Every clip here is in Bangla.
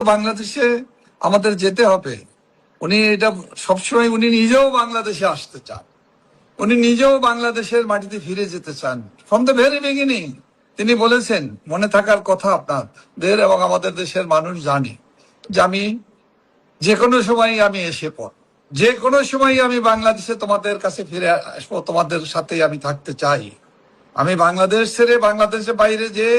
বাংলাদেশে আমাদের যেতে হবে। উনি এটা সবসময় উনি নিজেও বাংলাদেশে আসতে চান, উনি নিজেও বাংলাদেশের মাটিতে ফিরে যেতে চান। ফ্রম দ্য ভেরি বিগিনিং তিনি বলেছেন, মনে থাকার কথা আপনাদের এবং আমাদের দেশের মানুষ জানে, যে আমি যে কোনো সময় আমি এসে পড়, যে কোনো সময় আমি বাংলাদেশে তোমাদের কাছে ফিরে আসবো, তোমাদের সাথে আমি থাকতে চাই। আমি বাংলাদেশ ছেড়ে বাংলাদেশের বাইরে যে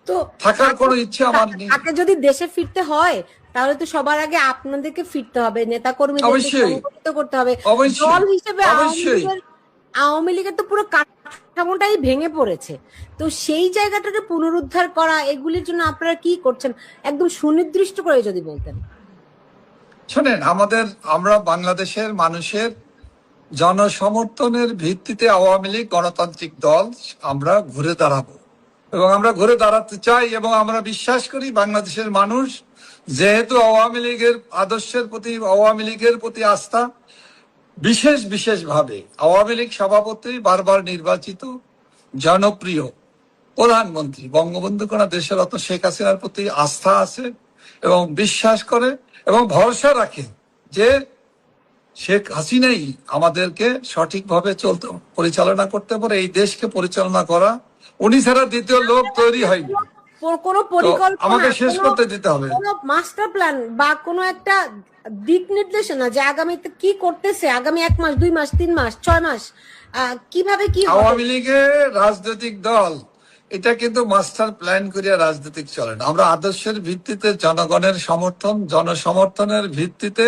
তো থাকার কোনো ইচ্ছে আমার নেই। তাকে যদি দেশে ফিরতে হয় তাহলে তো সবার আগে আপনাদেরকে ফিরতে হবে, নেতা কর্মীদেরকে সংগঠিত করতে হবে। দল হিসেবে আওয়ামী লীগের তো পুরো কাঠামোটাই ভেঙে পড়েছে। তো সেই জায়গাটাকে পুনরুদ্ধার করা, এগুলির জন্য আপনারা কি করছেন একদম সুনির্দিষ্ট করে যদি বলতেন। শোনেন, আমরা বাংলাদেশের মানুষের জনসমর্থনের ভিত্তিতে আওয়ামী লীগ গণতান্ত্রিক দল আমরা ঘুরে দাঁড়াবো, এবং আমরা ঘুরে দাঁড়াতে চাই, এবং আমরা বিশ্বাস করি বাংলাদেশের মানুষ যেহেতু আওয়ামী লীগের আদর্শের প্রতি, আওয়ামী লীগের প্রতি আস্থা, বিশেষভাবে আওয়ামী লীগ সভাপতি বারবার নির্বাচিত জনপ্রিয় প্রধানমন্ত্রী বঙ্গবন্ধু কন্যা দেশরত্ন শেখ হাসিনার প্রতি আস্থা আছে এবং বিশ্বাস করে এবং ভরসা রাখে যে শেখ হাসিনাই আমাদেরকে সঠিকভাবে পরিচালনা করতে পারে, এই দেশকে পরিচালনা করা। উনি ছাড়া দ্বিতীয় লোক তৈরি হয়নি। কোনো পরিকল্পনা, আমাকে শেষ করতে দিতে হবে, কোনো মাস্টার প্ল্যান বা কোনো একটা দিক নির্দেশনা যে আগামীতে কি করতেছে, আগামী 1 মাস 2 মাস 3 মাস 6 মাস কিভাবে কি আওয়ামী লীগের রাজনৈতিক দল এটা কিন্তু মাস্টার প্ল্যান করিয়া রাজনৈতিক চলে না। আমরা আদর্শের ভিত্তিতে, জনগণের সমর্থন, জনসমর্থনের ভিত্তিতে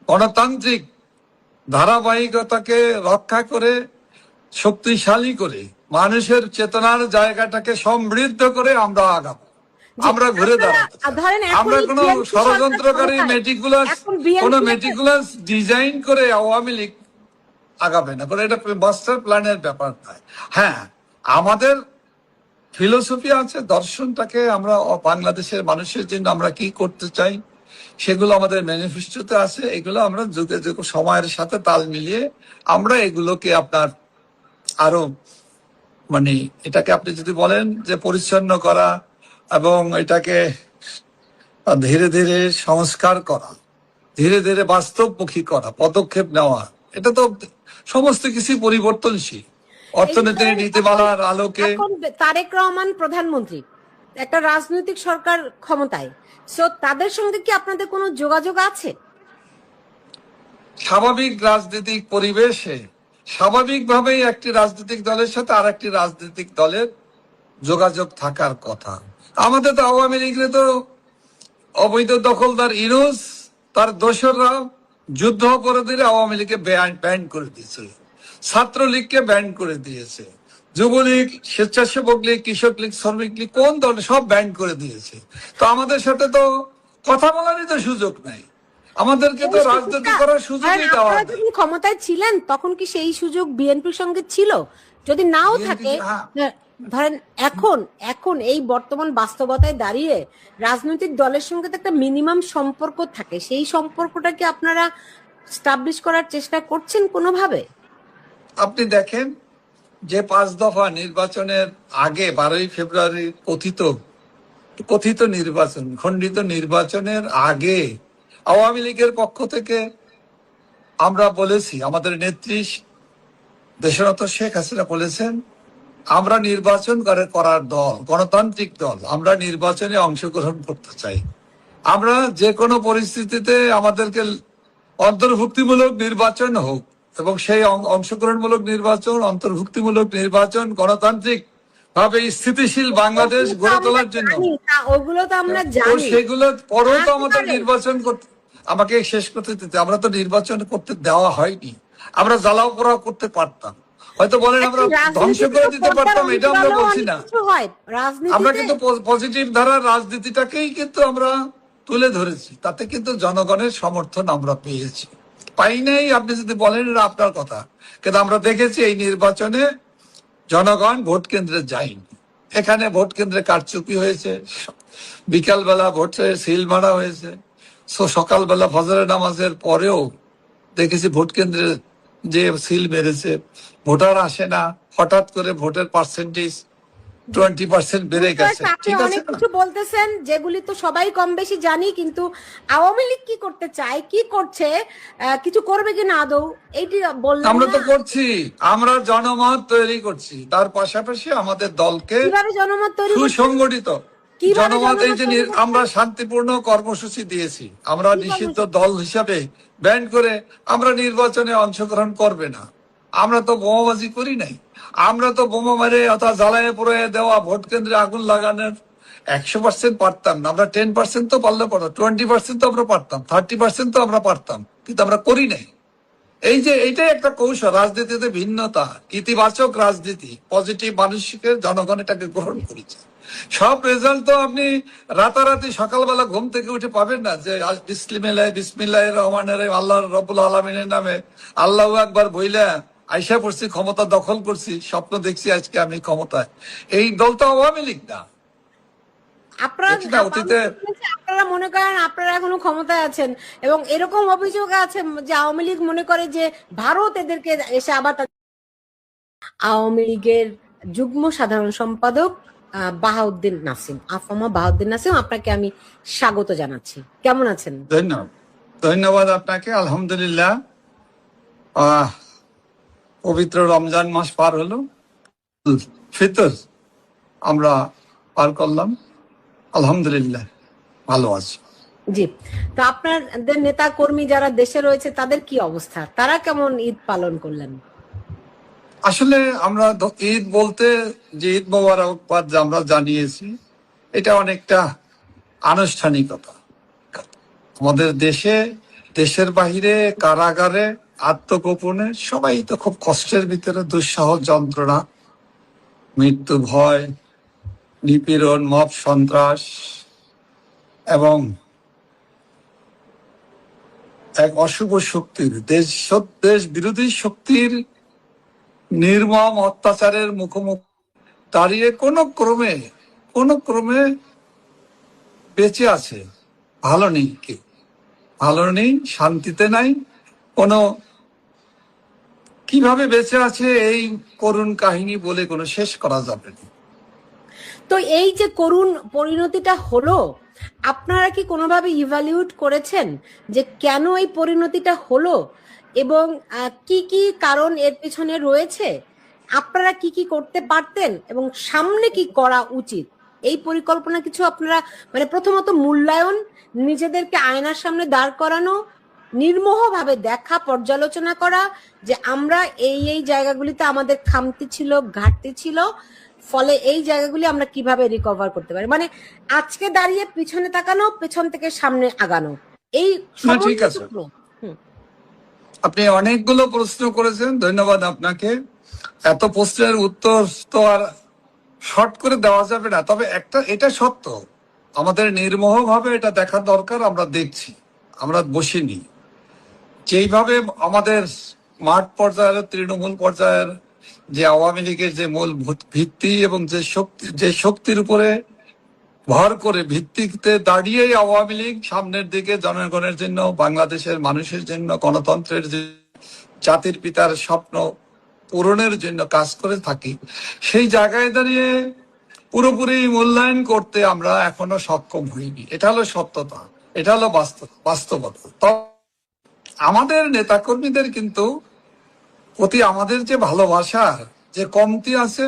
গণতান্ত্রিক ধারাবাহিকতাকে রক্ষা করে, শক্তিশালী করে, মানুষের চেতনার জায়গাটাকে সমৃদ্ধ করে আমরা আগাবো। আমরা ঘুরে দাঁড়াবো। আমরা কোনো ষড়যন্ত্রকারী মেটিকুলাস ডিজাইন করে আওয়ামী লীগ আগাবে না, করে এটা মাস্টার প্ল্যানের ব্যাপার নয়। হ্যাঁ, আমাদের ফিলোসফি আছে, দর্শনটাকে আমরা বাংলাদেশের মানুষের জন্য আমরা কি করতে চাই সেগুলো আমাদের ম্যানিফেস্টোতে আছে। এগুলো আমরা যুগে যুগে সময়ের সাথে তাল মিলিয়ে আমরা এগুলোকে আপনার আরো এটাকে আপনি যদি বলেন যে পরিচ্ছন্ন করা এবং এটাকে ধীরে ধীরে সংস্কার করা, ধীরে ধীরে বাস্তবমুখী করা, পদক্ষেপ নেওয়া, এটা তো সমস্ত কিছু পরিবর্তনশীল। অর্থনীতির নীতিমালার আলোকে তারেক রহমান প্রধানমন্ত্রী, একটা রাজনৈতিক সরকার ক্ষমতায়, সো তাদের সঙ্গে কি আপনাদের কোনো যোগাযোগ আছে? স্বাভাবিক রাজনৈতিক পরিবেশে স্বাভাবিকভাবেই একটি রাজনৈতিক দলের সাথে আর একটি রাজনৈতিক দলের যোগাযোগ থাকার কথা। আমাদের তো আওয়ামী লীগের তো অবৈধ দখলদার ইউনূস তার দোসররা যুদ্ধ অপরাধীরা আওয়ামী লীগকে ব্যান করে দিয়েছে, ছাত্রলীগকে ব্যান করে দিয়েছে, যুবলীগ, স্বেচ্ছাসেবক লীগ, কৃষক লীগ, শ্রমিক লীগ, কোন দল সব ব্যান করে দিয়েছে। তো আমাদের সাথে তো কথা বলারই তো সুযোগ নাই, আমাদেরকে তো রাজনীতি করার সুযোগই দেওয়া হয়। যখন ক্ষমতায় ছিলেন তখন কি সেই সুযোগ বিএনপির সঙ্গে ছিল? যদি নাও থাকে, ধরেন এখন এই বর্তমান বাস্তবতায় দাঁড়িয়ে রাজনৈতিক দলের সঙ্গে তো একটা মিনিমাম সম্পর্ক থাকে, সেই সম্পর্কটা কি আপনারা স্টাবলিশ করার চেষ্টা করছেন কোনোভাবে? আপনি দেখেন যে 5 দফা নির্বাচনের আগে 12ই ফেব্রুয়ারি কথিত নির্বাচন, খণ্ডিত নির্বাচনের আগে আওয়ামী লীগের পক্ষ থেকে আমরা বলেছি, আমাদের নেত্রী দেশরত্ন শেখ হাসিনা বলেছেন, আমরা নির্বাচন করার দল, গণতান্ত্রিক দল, আমরা নির্বাচনে অংশগ্রহণ করতে চাই। আমরা যে কোনো পরিস্থিতিতে আমাদেরকে অন্তর্ভুক্তিমূলক নির্বাচন হোক, এবং সেই অংশগ্রহণমূলক নির্বাচন, অন্তর্ভুক্তিমূলক নির্বাচন, গণতান্ত্রিক ভাবে স্থিতিশীল বাংলাদেশ গড়ে তোলার জন্য ওগুলো তো আমরা জানি, সেগুলো পরেও তো আমাদের নির্বাচন করতে, আমাকে শেষ করতে দিতে, আমরা তো নির্বাচন করতে দেওয়া হয়নি। আমরা জ্বালাও পোড়াও করতে পারতাম, হয়তো বলেন আমরা ধ্বংস করে দিতে পারতাম, এটা আমরা বলছি না। আমরা কিন্তু পজিটিভ ধারার রাজনীতিটাকেই কিন্তু আমরা তুলে ধরেছি, তাতে কিন্তু জনগণের সমর্থন আমরা পেয়েছি। পাই নাই আপনি যদি বলেন এটা আপনার কথা, কিন্তু আমরা দেখেছি এই নির্বাচনে জনগণ ভোট কেন্দ্রে যায়নি। এখানে ভোট কেন্দ্রে কারচুপি হয়েছে, বিকালবেলা ভোটে সিল মারা হয়েছে, সকালবেলা ফজরের নামাজের পরেও দেখেছি ভোট কেন্দ্রে যে সিল মেরেছে, ভোটার আসে না, হঠাৎ করে ভোটের পার্সেন্টেজ 20% বেড়ে গেছে, আপনি ঠিক আছে অনেক না? কিছু বলতেছেন যেগুলি তো সবাই কম বেশি জানি, কিন্তু আওয়ামী লীগ কি করতে চায়, কি করছে, কিছু করবে কিনা আদৌ এইটি বললেন আমরা না। তো করছি, আমরা জনমত তৈরি করছি, তার পাশাপাশি আমাদের দলকে কিভাবে জনমত তৈরি করছেন? সুসংগঠিত কিভাবে জনমত, এই জনমত যে তৈরি আমরা করছেন? শান্তিপূর্ণ কর্মসূচি দিয়েছি, আমরা কি নিষিদ্ধ কর্মসূচি? দল হিসাবে ব্যান্ড করে আমরা নির্বাচনে অংশগ্রহণ করবে না। আমরা তো বোমাবাজি করি নাই, আমরা তো বোমা মারে অথবা জ্বালায় পুড়ে দেওয়া ভোট কেন্দ্রে আগুন লাগানোর 100% পারতাম না, আমরা 10% তো পারলে পারতাম, 20% তো আমরা পারতাম, 30% তো আমরা পারতাম, কিন্তু আমরা করি নাই। এই যে এইটাই একটা কৌশল, রাজনীতিতে ভিন্নতা, ইতিবাচক রাজনীতি, পজিটিভ মানুষকে জনগণ এটাকে গ্রহণ করেছে। সব রেজাল্ট তো আপনি রাতারাতি সকালবেলা ঘুম থেকে উঠে পাবেন না যে বিসমিল্লাহ রহমানের আল্লাহ রব্বুল আলমিনের নামে আল্লাহু আকবার বইলা আইসা পড়ছি, ক্ষমতা দখল করছি, স্বপ্ন দেখছি আজকে আমি ক্ষমতায়। এই দল তো আওয়ামী লীগ না। আপনারা মনে করেন আপনারা এখনো ক্ষমতায় আছেন, এবং এরকম অভিযোগ আছে যে আওয়ামী লীগ মনে করে যে ভারত এদেরকে এসে আবার আওয়ামী লীগের যুগ্ম সাধারণ সম্পাদক বাহাউদ্দিন নাসিম, আফামা বাহাউদ্দিন নাসিম, আপনাকে আমি স্বাগত জানাচ্ছি। কেমন আছেন? ধন্যবাদ আপনাকে। আলহামদুলিল্লাহ, পবিত্র রমজান মাস পার হলো, ফিতর আমরা পার করলাম, আলহামদুলিল্লাহ ভালো আছি। জি, তো আপনাদের নেতা কর্মী যারা দেশে রয়েছে তাদের কি অবস্থা, তারা কেমন ঈদ পালন করলেন? আসলে আমরা ঈদ বলতে যে ঈদ মোবারকবাদ আমরা জানিয়েছি, এটা অনেকটা আনুষ্ঠানিকতা। আমাদের দেশে, দেশের বাহিরে, কারাগারে, আত্মগোপনে সবাই তো খুব কষ্টের ভিতরে, দুঃসহ যন্ত্রণা, মৃত্যু ভয়, নিপীড়ন, মব সন্ত্রাস এবং এক অশুভ শক্তির, দেশ বিরোধী শক্তির নির্মম অত্যাচারের মুখোমুখি দাঁড়িয়ে কোন ক্রমে বেঁচে আছে। ভালো নেই, কে ভালো নেই, শান্তিতে নাই, কিভাবে বেঁচে আছে এই করুণ কাহিনী বলে কোনো শেষ করা যাবে না। তো এই যে করুণ পরিণতিটা হলো, আপনারা কি কোনোভাবে ইভ্যালুয়েট করেছেন যে কেন এই পরিণতিটা হলো এবং কি কি কারণ এর পেছনে রয়েছে? আপনারা কি কি করতে পারতেন এবং সামনে কি করা উচিত, এই পরিকল্পনা কিছু আপনারা, মানে প্রথমত মূল্যায়ন, নিজেদেরকে আয়নার সামনে দাঁড় করানো, নির্মোহভাবে দেখা, পর্যালোচনা করা যে আমরা এই জায়গাগুলিতে আমাদের খামতি ছিল, ঘাটতি ছিল, ফলে এই জায়গাগুলি আমরা কিভাবে রিকভার করতে পারি, মানে আজকে দাঁড়িয়ে পিছনে তাকানো, পেছন থেকে সামনে আগানো, এই ঠিক আছে। আপনি অনেকগুলো প্রশ্ন করেছেন, ধন্যবাদ আপনাকে। এত প্রশ্নের উত্তর তো আর শর্ট করে দেওয়া যাবে না, তবে এটা সত্য, আমাদের নির্মোহভাবে এটা দেখা দরকার। আমরা দেখছি, আমরা বসিনি, যেইভাবে আমাদের মাঠ পর্যায়ের, তৃণমূল পর্যায়ের যে আওয়ামী লীগের যে মূল ভিত্তি এবং যে শক্তির উপরে ভর করে, ভিত্তিতে দাঁড়িয়েই আওয়ামী লীগ সামনের দিকে জনগণের জন্য, বাংলাদেশের মানুষের জন্য, গণতন্ত্রের যে জাতির পিতার স্বপ্ন পূরণের জন্য কাজ করে থাকি, সেই জায়গায় দাঁড়িয়ে পুরোপুরি মূল্যায়ন করতে আমরা এখনো সক্ষম হইনি। এটা হলো সত্যতা, এটা হলো বাস্তবতা। আমাদের নেতাকর্মীদের কিন্তু প্রতি আমাদের যে ভালোবাসার যে কমতি আছে,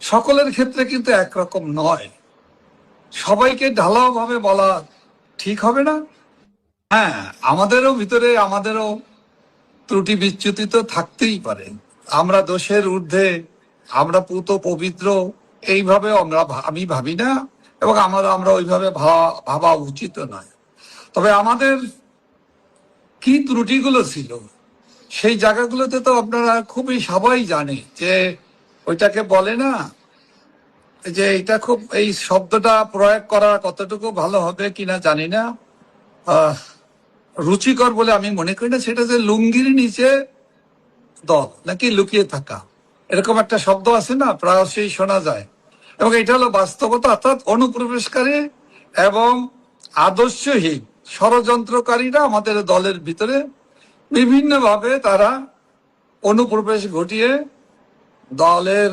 সকলের ক্ষেত্রে কিন্তু একরকম নয়। সবাইকে ঢালাও ভাবে বলা ঠিক হবে না। হ্যাঁ, আমাদেরও ভিতরে ত্রুটি বিচ্যুতি তো থাকতেই পারে। আমরা দোষের ঊর্ধ্বে, আমরা পুত পবিত্র এইভাবে আমি ভাবি না, এবং আমরা ওইভাবে ভাবা উচিত নয়। তবে আমাদের কি ত্রুটিগুলো ছিল সেই জায়গাগুলোতে তো আপনারা খুবই সবাই জানে, যে ওইটাকে বলে না যে, এটা খুব, এই শব্দটা প্রয়োগ করা কতটুকু ভালো হবে কিনা জানি না, রুচিকর বলে আমি মনে করি না। সেটা যে লুঙ্গির নিচে দল নাকি লুকিয়ে থাকা, এরকম একটা শব্দ আছে না, প্রায়শই শোনা যায়, এবং এটা হলো বাস্তবতা। অর্থাৎ অনুপ্রবেশকারী এবং আদর্শহীন ষড়যন্ত্রকারীরা আমাদের দলের ভিতরে বিভিন্নভাবে তারা অনুপ্রবেশ ঘটিয়ে দলের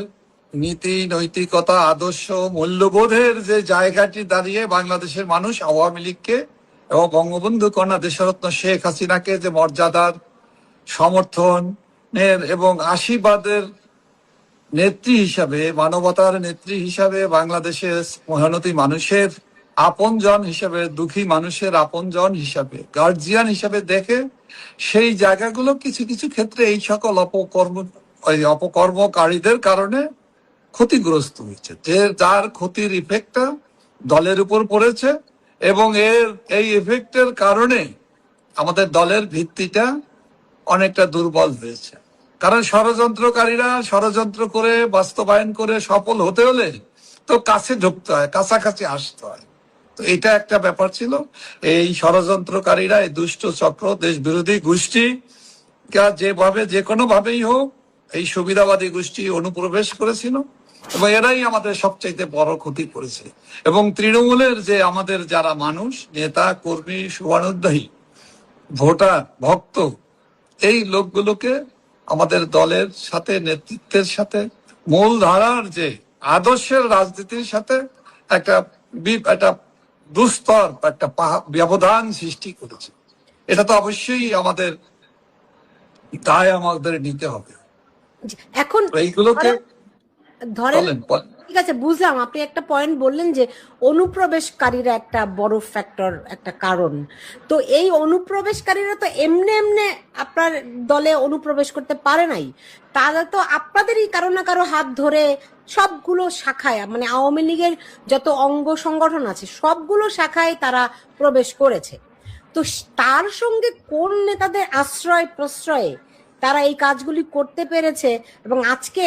নীতি নৈতিকতা আদর্শ মূল্যবোধের যে জায়গাটি দাঁড়িয়ে বাংলাদেশের মানুষ আওয়ামী লীগকে এবং বঙ্গবন্ধু কন্যা দেশরত্ন শেখ হাসিনাকে যে মর্যাদার সমর্থনের এবং আশীর্বাদের নেত্রী হিসাবে, মানবতার নেত্রী হিসাবে, বাংলাদেশের মহানতী মানুষের আপনজন হিসাবে, দুঃখী মানুষের আপনজন হিসাবে, গার্জিয়ান হিসাবে দেখে সেই জায়গাগুলো কিছু কিছু ক্ষেত্রে এই সকল অপকর্মকারীদের কারণে ক্ষতিগ্রস্ত হয়েছে, যে যার ক্ষতির ইফেক্টটা দলের উপর পড়েছে এবং এই ইফেক্টের কারণে আমাদের দলের ভিত্তিটা অনেকটা দুর্বল হয়েছে। কারণ ষড়যন্ত্রকারীরা ষড়যন্ত্র করে বাস্তবায়ন করে সফল হতে হলে তো কাছে ঢুকতে হয়, কাছাকাছি আসতে হয়। তো এটা একটা ব্যাপার ছিল। এই ষড়যন্ত্রকারীরা, এই দুষ্ট চক্র, দেশ বিরোধী গোষ্ঠী যেভাবে যে কোনো ভাবেই হোক এই সুবিধাবাদী গোষ্ঠী অনুপ্রবেশ করেছিল এবং এরাই আমাদের সবচাইতে বড় ক্ষতি করেছে। এবং তৃণমূলের যে আমাদের যারা মানুষ, নেতা কর্মী, শুভানুধ্যায়ী, ভোটার, ভক্ত, এই লোকগুলোকে আমাদের দলের সাথে, নেতৃত্বের সাথে, মূল ধারার যে আদর্শের রাজনীতির সাথে একটা দুস্তর, একটা ব্যবধান সৃষ্টি করেছে। এটা তো অবশ্যই আমাদের দায় আমাদের নিতে হবে। এখন এইগুলোকে ধরেন, ঠিক আছে, বুঝলাম, আপনি একটা পয়েন্ট বললেন যে অনুপ্রবেশকারীরা একটা বড় ফ্যাক্টর, একটা কারণ। তো এই অনুপ্রবেশকারীরা তো এমনি এমনি আপনার দলে অনুপ্রবেশ করতে পারে নাই, তারা তো আপনাদেরই কারো না কারো হাত ধরে সবগুলো শাখায়, মানে আওয়ামী লীগের যত অঙ্গ সংগঠন আছে সবগুলো শাখায় তারা প্রবেশ করেছে। তো তার সঙ্গে কোন নেতাদের আশ্রয় প্রশ্রয়ে তারা এই কাজগুলি করতে পেরেছে? এবং আজকে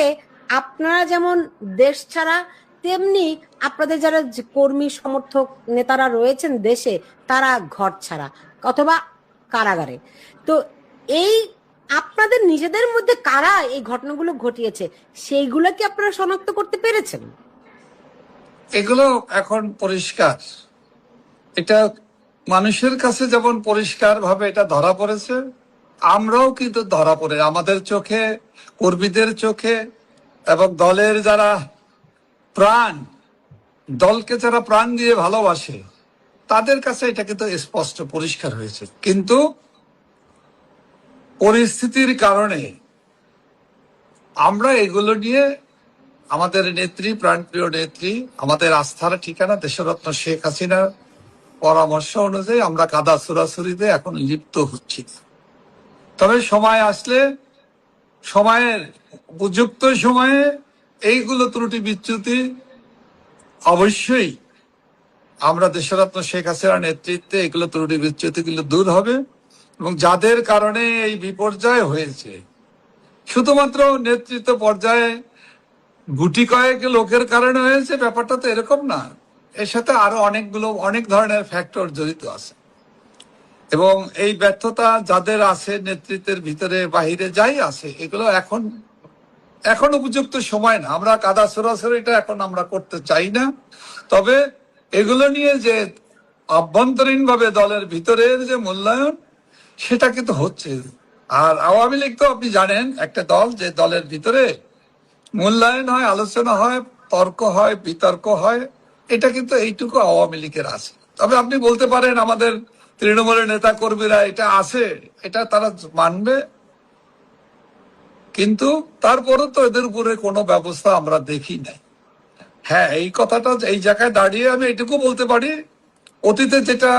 আপনারা যেমন দেশ ছাড়া, তেমনি আপনাদের যারা কর্মী সমর্থক নেতারা রয়েছেন দেশে, তারা ঘর ছাড়া অথবা কারাগারে। তো এই আপনাদের নিজেদের মধ্যে কারা এই ঘটনাগুলো ঘটিয়েছে সেইগুলো কি আপনারা শনাক্ত করতে পেরেছেন? এগুলো এখন পরিষ্কার, এটা মানুষের কাছে যেমন পরিষ্কার ভাবে এটা ধরা পড়েছে, আমরাও কিন্তু ধরা পড়ে আমাদের চোখে, কর্মীদের চোখে, এবং দলের যারা প্রাণ, দলকে যারা প্রাণ দিয়ে ভালোবাসে তাদের কাছে এটা কিন্তু স্পষ্ট পরিষ্কার হয়েছে। কিন্তু পরিস্থিতির কারণে আমরা এগুলো নিয়ে আমাদের নেত্রী, প্রাণপ্রিয় নেত্রী, আমাদের আস্থার ঠিকানা দেশরত্ন শেখ হাসিনার পরামর্শ অনুযায়ী আমরা কাদা ছোড়াছুড়িতে এখন লিপ্ত হচ্ছি। তবে সময় আসলে, সময়ের উপযুক্ত সময়ে এইগুলো ত্রুটি বিচ্যুতি অবশ্যই আমরা দেশরত্ন শেখ হাসিনার নেতৃত্বে এগুলো ত্রুটি বিচ্যুতিগুলো দূর হবে। এবং যাদের কারণে এই বিপর্যয় হয়েছে, শুধুমাত্র নেতৃত্ব পর্যায়ে গুটি কয়েক লোকের কারণে হয়েছে ব্যাপারটা তো এরকম না। এর সাথে আরো অনেক ধরনের ফ্যাক্টর জড়িত আছে। এবং এই ব্যর্থতা যাদের আছে নেতৃত্বের ভিতরে বাহিরে যাই আছে, এগুলো এখন উপযুক্ত সময় না। আমরা কাদা ছোড়াছড়িটা এখন আমরা করতে চাই না। তবে এগুলো নিয়ে যে আভ্যন্তরীণ ভাবে দলের ভিতরের যে মূল্যায়ন, সেটা কিন্তু হচ্ছে। আর আওয়ামী লীগ তো আপনি জানেন একটা দল, যে দলের ভিতরে মূল্যায়ন হয়, আলোচনা হয়, তর্ক হয়, বিতর্ক হয়, এটা কিন্তু এইটুকু আওয়ামী লীগের আছে। তবে আপনি বলতে পারেন আমাদের তৃণমূলের নেতা কর্মীরা এটা আছে, এটা তারা মানবে, কিন্তু তারপরে তো এদের উপরে কোনো ব্যবস্থা আমরা দেখি নাই। হ্যাঁ, এই কথাটা এই জায়গায় দাঁড়িয়ে আমি এটুকু বলতে পারি, অতীতে যেটা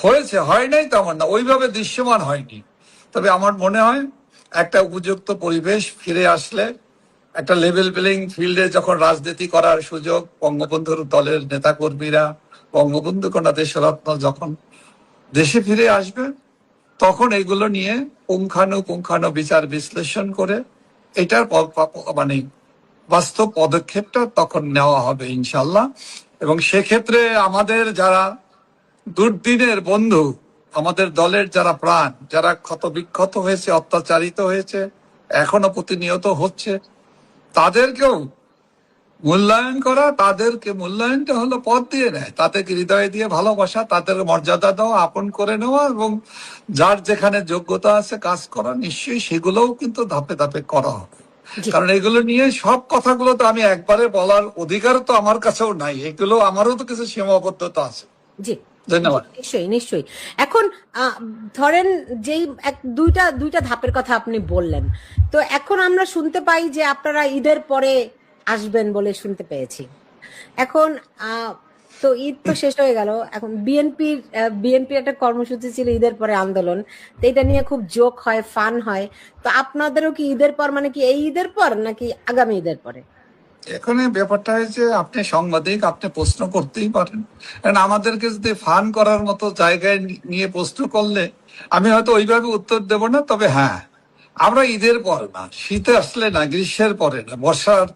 হয়েছে হয় নাই তেমন না, ওইভাবে দৃশ্যমান হয়নি। তবে আমার মনে হয় একটা উপযুক্ত পরিবেশ ফিরে আসলে, একটা লেভেল প্লেইং ফিল্ডে যখন রাজনীতি করার সুযোগ বঙ্গবন্ধুর দলের নেতাকর্মীরা, বঙ্গবন্ধু কন্যা দেশরত্ন যখন দেশে ফিরে আসবে, তখন এগুলো নিয়ে পুঙ্খানু বিচার বিশ্লেষণ করে এটার মানে বাস্তব পদক্ষেপটা তখন নেওয়া হবে ইনশাল্লাহ। এবং সেক্ষেত্রে আমাদের যারা দুর্দিনের বন্ধু, আমাদের দলের যারা প্রাণ, যারা ক্ষত বিক্ষত হয়েছে, অত্যাচারিত হয়েছে, এখনো প্রতিনিয়ত হচ্ছে, তাদেরকেও মূল্যায়ন করা, তাদেরকে মূল্যায়নটা হলো পথ দিয়ে নেয়, তাদেরকে হৃদয় দিয়ে ভালোবাসা, তাদের মর্যাদা দেওয়া, আপন করে নেওয়া, এবং যার যেখানে যোগ্যতা আছে কাজ করা, নিশ্চয়ই সেগুলোও কিন্তু ধাপে ধাপে করা হবে। কারণ এগুলো নিয়ে সব কথাগুলো তো আমি একবারে বলার অধিকার তো আমার কাছেও নাই, এগুলো আমারও তো কিছু সীমাবদ্ধতা আছে। জি, ধন্যবাদ। নিশ্চয়ই নিশ্চয়ই। এখন ধরেন যেই দুইটা ধাপের কথা আপনি বললেন, তো এখন আমরা শুনতে পাই যে আপনারা ঈদের পরে আসবেন বলে শুনতে পেয়েছি। এখন তো ঈদ তো শেষ হয়ে গেল, এখন বিএনপির একটা কর্মসূচি ছিল ঈদের পরে আন্দোলন, তো এটা নিয়ে খুব জোক হয়, ফান হয়। তো আপনাদেরও কি ঈদের পর, মানে কি এই ঈদের পর নাকি আগামী ঈদের পরে? এখানে ব্যাপারটা হয়েছে, আপনি সাংবাদিক, আপনি প্রশ্ন করতেই পারেন, কারণ আমাদেরকে যদি ফান করার মতো জায়গায় নিয়ে প্রশ্ন করলে আমি হয়তো ওইভাবে উত্তর দেব না। তবে হ্যাঁ, আমরা ঈদের পর না, শীতে আসলে না, গ্রীষ্মের পরে না, বর্ষার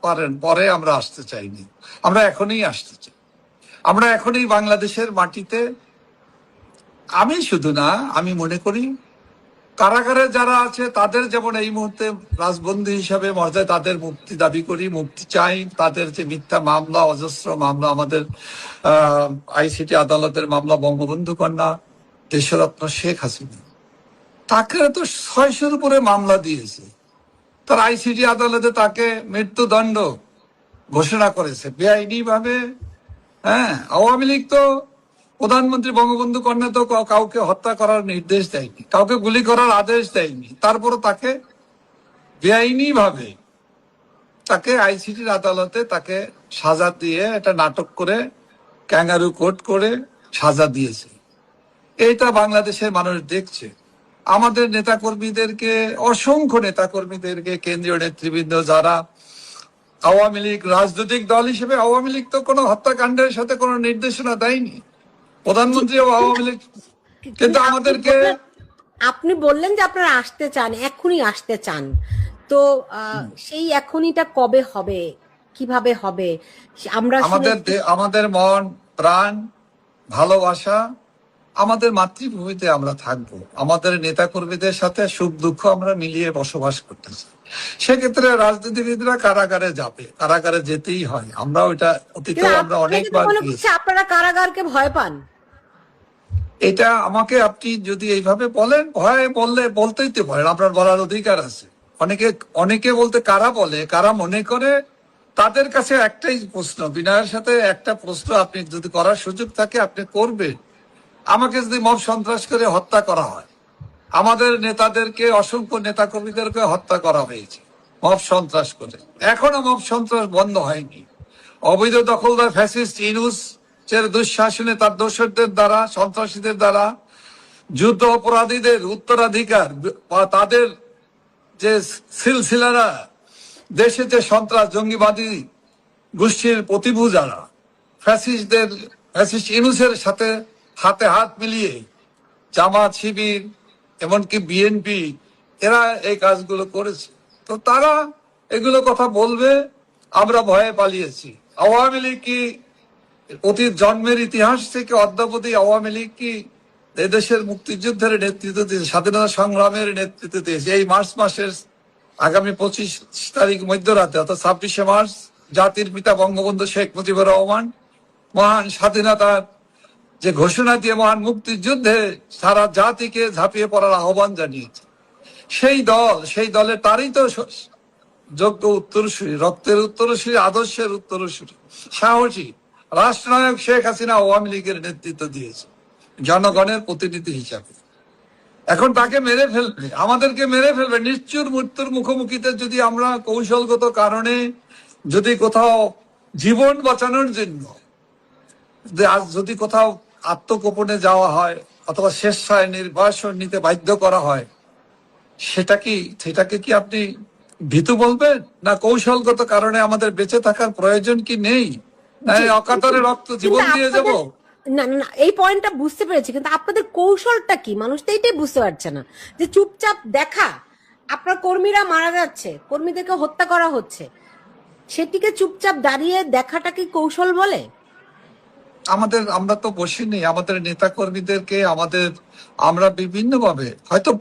পরে আমরা আসতে চাইনি, আমরা এখনই আসতে চাই। আমরা এখনই বাংলাদেশের মাটিতে, আমি শুধু না, আমি মনে করি কারাগারে যারা আছে তাদের যেমন এই মুহূর্তে রাজবন্দী হিসাবে মর্যাদা, তাদের মুক্তি দাবি করি, মুক্তি চাই। তাদের যে মিথ্যা মামলা, অজস্র মামলা, আমাদের আইসিটি আদালতের মামলা, বঙ্গবন্ধু কন্যা দেশরত্ন শেখ হাসিনা, তাকে তো 600-র উপরে মামলা দিয়েছে, তার আইসিটি আদালতে তাকে মৃত্যুদণ্ড ঘোষণা করেছে বেআইনি ভাবে। হ্যাঁ, আওয়ামী লীগ তো, প্রধানমন্ত্রী বঙ্গবন্ধু কন্যা তো কাউকে হত্যা করার নির্দেশ দেয়নি, কাউকে গুলি করার আদেশ দেয়নি, তারপরে তাকে বেআইনি ভাবে তাকে আইসিটির আদালতে তাকে সাজা দিয়ে, এটা নাটক করে, ক্যাঙ্গারু কোর্ট করে সাজা দিয়েছে। এইটা বাংলাদেশের মানুষ দেখছে। আমাদের নেতাকর্মীদেরকে, অসংখ্য নেতাকর্মীদেরকে, কেন্দ্রীয় নেতৃবৃন্দ যারা আওয়ামী লীগ রাজনৈতিক দল হিসেবে, আওয়ামী লীগ তো কোনো হত্যাকাণ্ডের সাথে কোনো নির্দেশনা দেয়নি, প্রধানমন্ত্রী আওয়ামী লীগ, কিন্তু আমাদেরকে। আপনি বললেন যে আপনারা আসতে চান, এখনই আসতে চান, তো সেই এখনইটা কবে হবে, কিভাবে হবে? আমরা আমাদের মন প্রাণ ভালোবাসা, আমাদের মাতৃভূমিতে আমরা থাকবো, আমাদের নেতা কর্মীদের সাথে সুখ দুঃখ আমরা মিলিয়ে বসবাস করতেছি। সেক্ষেত্রে রাজনীতিবিদরা কারাগারে যাবে, কারাগারে যেতেই হয়, আমরা ওইটা অতীতে আমরা অনেকবার। আপনারা কারাগারকে ভয় পান? এটা আমাকে আপনি যদি এইভাবে বলেন, ভয় বলতেই তো পারেন, আপনার বলার অধিকার আছে। অনেকে বলতে কারা বলে, কারা মনে করে, তাদের কাছে একটাই প্রশ্ন, বিনয়ের সাথে একটা প্রশ্ন আপনি যদি করার সুযোগ থাকে আপনি করবেন। আমাকে যদি মব সন্ত্রাস করে হত্যা করা হয়, আমাদের নেতাদেরকে, অসংখ্য নেতা কর্মীদেরকে হত্যা করা হয়েছে মব সন্ত্রাস করে, এখনো মব সন্ত্রাস বন্ধ হয়নি। অবৈধ দখলদার ফ্যাসিস্ট ইউনূসের দুঃশাসনে, তার দোসরদের দ্বারা, সন্ত্রাসীদের দ্বারা যুদ্ধ অপরাধীদের উত্তরাধিকার বা তাদের যে সিলসিলারা, দেশে যে সন্ত্রাস জঙ্গিবাদী গোষ্ঠীর প্রতিভূ যারা, ফ্যাসিস্ট ইউনূসের সাথে হাতে হাত মিলিয়ে জামাত, শিবির, এমনকি বিএনপি, এরা এই কাজগুলো করেছে। তো তারা এগুলো কথা বলবে, আমরা ভয়ে পালিয়েছি। আওয়ামী লীগ কি অতীত জন্মের ইতিহাস থেকে অদ্যাবধি আওয়ামী লীগ কি এদেশের মুক্তিযুদ্ধের নেতৃত্ব দিয়েছে, স্বাধীনতা সংগ্রামের নেতৃত্ব দিয়েছে? এই মার্চ মাসের আগামী 25 তারিখ মধ্যরাতে, অর্থাৎ 26শে মার্চ, জাতির পিতা বঙ্গবন্ধু শেখ মুজিবুর রহমান মহান স্বাধীনতার যে ঘোষণা দিয়ে মহান মুক্তিযুদ্ধে সারা জাতিকে ঝাঁপিয়ে পড়ার আহ্বান জানিয়েছে। সেই দলের তারই তো যোগ্য উত্তরসূরি, রক্তের উত্তরসূরি, আদর্শের উত্তরসূরি, সাহসী রাষ্ট্রনায়ক শেখ হাসিনা আওয়ামী লীগের নেতৃত্ব দিয়েছে জনগণের প্রতিনিধি হিসাবে। এখন তাকে মেরে ফেলবে, আমাদেরকে মেরে ফেলবে, নিশ্চুর মৃত্যুর মুখোমুখিতে যদি আমরা কৌশলগত কারণে যদি কোথাও জীবন বাঁচানোর জন্য যদি কোথাও আত্মগোপনে যাওয়া হয়, অথবা স্বেচ্ছায় নির্বাসন নিতে বাধ্য করা হয়, সেটাকে কি আপনি ভীতু বলবেন? না কৌশলগত কারণে আমাদের বেঁচে থাকার প্রয়োজন কি নেই? না অকাতরে রক্ত জীবন দিয়ে যাব? না না, এই পয়েন্টটা বুঝতে পেরেছি, কিন্তু আপনাদের কৌশলটা কি? মানুষ তো এইটাই বুঝতে পারছে না, যে চুপচাপ দেখা, আপনার কর্মীরা মারা যাচ্ছে, কর্মীদেরকে হত্যা করা হচ্ছে, সেটিকে চুপচাপ দাঁড়িয়ে দেখাটা কি কৌশল বলে? আমরা তো বসিনি, আমাদের নেতা কর্মীদেরকে আমরা বিভিন্ন ভাবে, হয়তো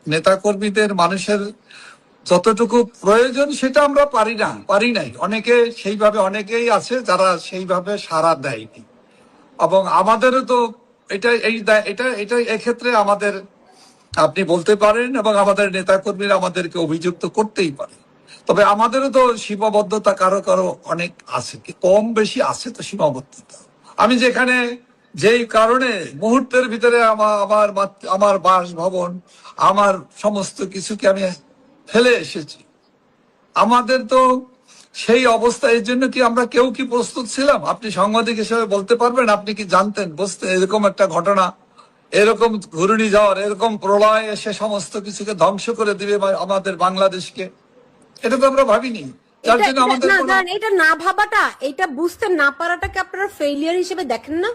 নেতা কর্মীদের মানুষের যতটুকু প্রয়োজন সেটা আমরা পারি নাই, অনেকেই আছে যারা সেইভাবে সাড়া দেয়নি, এবং আমাদেরও তো এটা এক্ষেত্রে আমাদের, আপনি বলতে পারেন, এবং আমাদের নেতা কর্মীরা আমাদেরকে অভিযুক্ত করতেই পারে। তবে আমাদেরও তো সীমাবদ্ধতা কারো কারো অনেক আছে, কি কম বেশি আছে তো সীমাবদ্ধতা। আমি যেখানে যেই কারণে মুহূর্তের ভিতরে আমার বাসভবন, আমার সমস্ত কিছুকে আমি ফেলে এসেছি, আমাদের তো সেই অবস্থা। এর জন্য কি আমরা কেউ কি প্রস্তুত ছিলাম? আপনি সাংবাদিক হিসেবে বলতে পারবেন, আপনি কি জানতেন বুঝতে এরকম একটা ঘটনা, এরকম ঘূর্ণিঝড়, এরকম প্রলয় এসে সমস্ত কিছুকে ধ্বংস করে দিবে আমাদের বাংলাদেশকে? এটা তো আমরা ভাবিনি। যার জন্য আমাদের এটা না ভাবাটা, এটা বুঝতে না পারাটাকে আপনারা ফেইলিয়ার হিসেবে দেখেন না?